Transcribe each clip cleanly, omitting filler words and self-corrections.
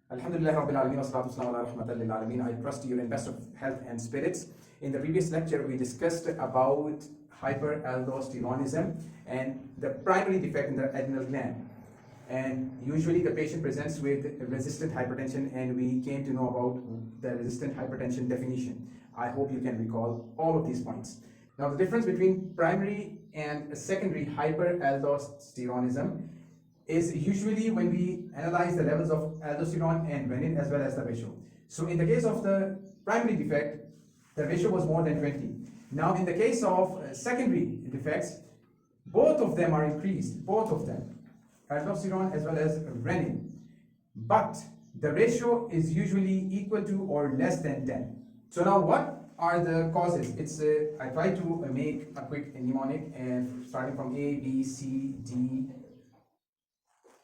Alhamdulillah Rabbil Alameen wa salatu wassalamu ala rahmatan lil alameen. I trust you in best of health and spirits. In the previous lecture, we discussed about hyperaldosteronism and the primary defect in the adrenal gland. And usually the patient presents with resistant hypertension, and we came to know about the resistant hypertension definition. I hope you can recall all of these points. Now, the difference between primary and secondary hyperaldosteronism is usually when we analyze the levels of aldosterone and renin as well as the ratio. So in the case of the primary defect, the ratio was more than 20. Now in the case of secondary defects, both of them are increased, both of them, aldosterone as well as renin, but the ratio is usually equal to or less than 10. So now what are the causes? I try to make a quick mnemonic, and starting from A, B, C, D,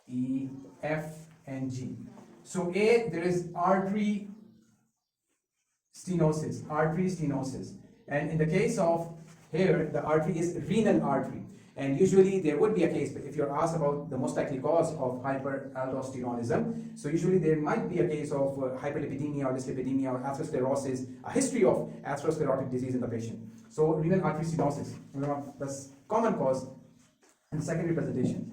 E, F, and G. So A, there is artery stenosis, and in the case of here, the artery is renal artery. And usually there would be a case, if you're asked about the most likely cause of hyperaldosteronism, so usually there might be a case of hyperlipidemia or dyslipidemia or atherosclerosis, a history of atherosclerotic disease in the patient. So renal artery stenosis, that's common cause in secondary presentation.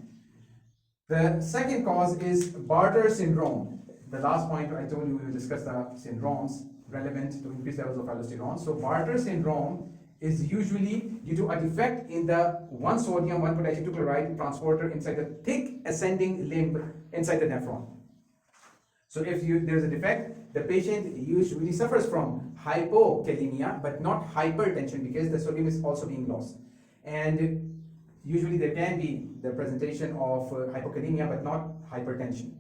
The second cause is Bartter syndrome. The last point I told you we will discuss the syndromes relevant to increased levels of aldosterone. So Bartter syndrome is usually due to a defect in the 1-sodium 1-potassium 2-chloride transporter inside the thick ascending limb inside the nephron. So if there's a defect, the patient usually suffers from hypokalemia but not hypertension, because the sodium is also being lost. And usually there can be the presentation of hypokalemia but not hypertension.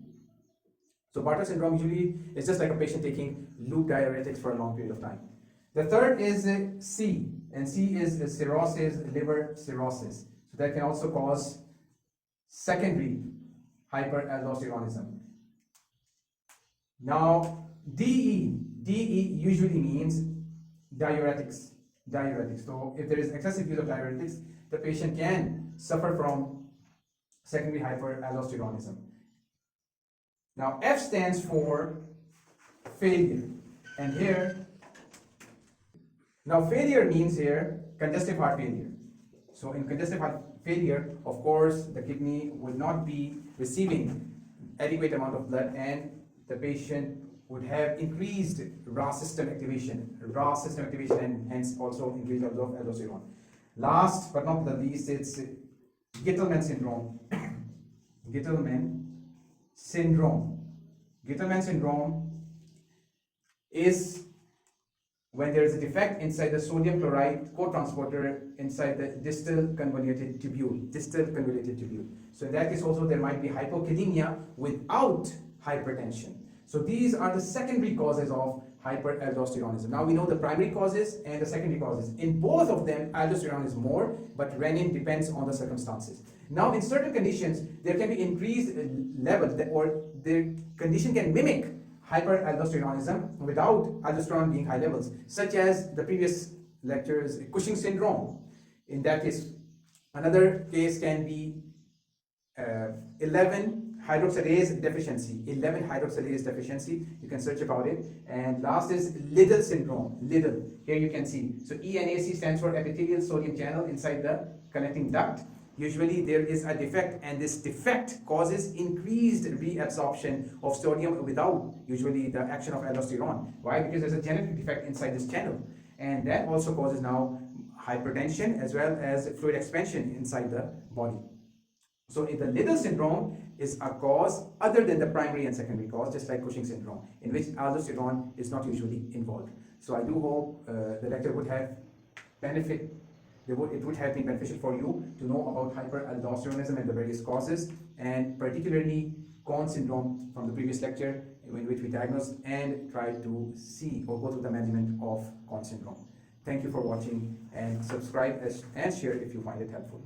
So Bartter syndrome usually is just like a patient taking loop diuretics for a long period of time. The third is C, and C is cirrhosis, liver cirrhosis. So that can also cause secondary hyperaldosteronism. Now DE usually means diuretics. So if there is excessive use of diuretics, the patient can suffer from secondary hyperaldosteronism. Now F stands for failure, and here, now failure means here congestive heart failure. So in congestive heart failure, of course, the kidney will not be receiving adequate amount of blood, and the patient would have increased RAS system activation, and hence also increased levels of aldosterone. Last but not the least, it's Gitelman syndrome. Gitelman syndrome is when there is a defect inside the sodium chloride co-transporter inside the distal convoluted tubule. So in that case also there might be hypokalemia without hypertension. So these are the secondary causes of hyperaldosteronism. Now we know the primary causes and the secondary causes. In both of them, aldosterone is more, but renin depends on the circumstances. Now in certain conditions, there can be increased levels, or the condition can mimic hyperaldosteronism without aldosterone being high levels, such as the previous lectures, Cushing's syndrome. In that case, another case can be 11 hydroxylase deficiency. You can search about it. And last is Liddle syndrome. Here you can see. So ENAC stands for epithelial sodium channel inside the connecting duct. Usually there is a defect, and this defect causes increased reabsorption of sodium without usually the action of aldosterone. Why? Because there's a genetic defect inside this channel, and that also causes now hypertension as well as fluid expansion inside the body. So the Liddle syndrome is a cause other than the primary and secondary cause, just like Cushing syndrome, in which aldosterone is not usually involved. So I do hope the lecture would have benefit. It would have been beneficial for you to know about hyperaldosteronism and the various causes, and particularly Cohn syndrome from the previous lecture, in which we diagnosed and tried to see or go through the management of Cohn syndrome. Thank you for watching, and subscribe and share if you find it helpful.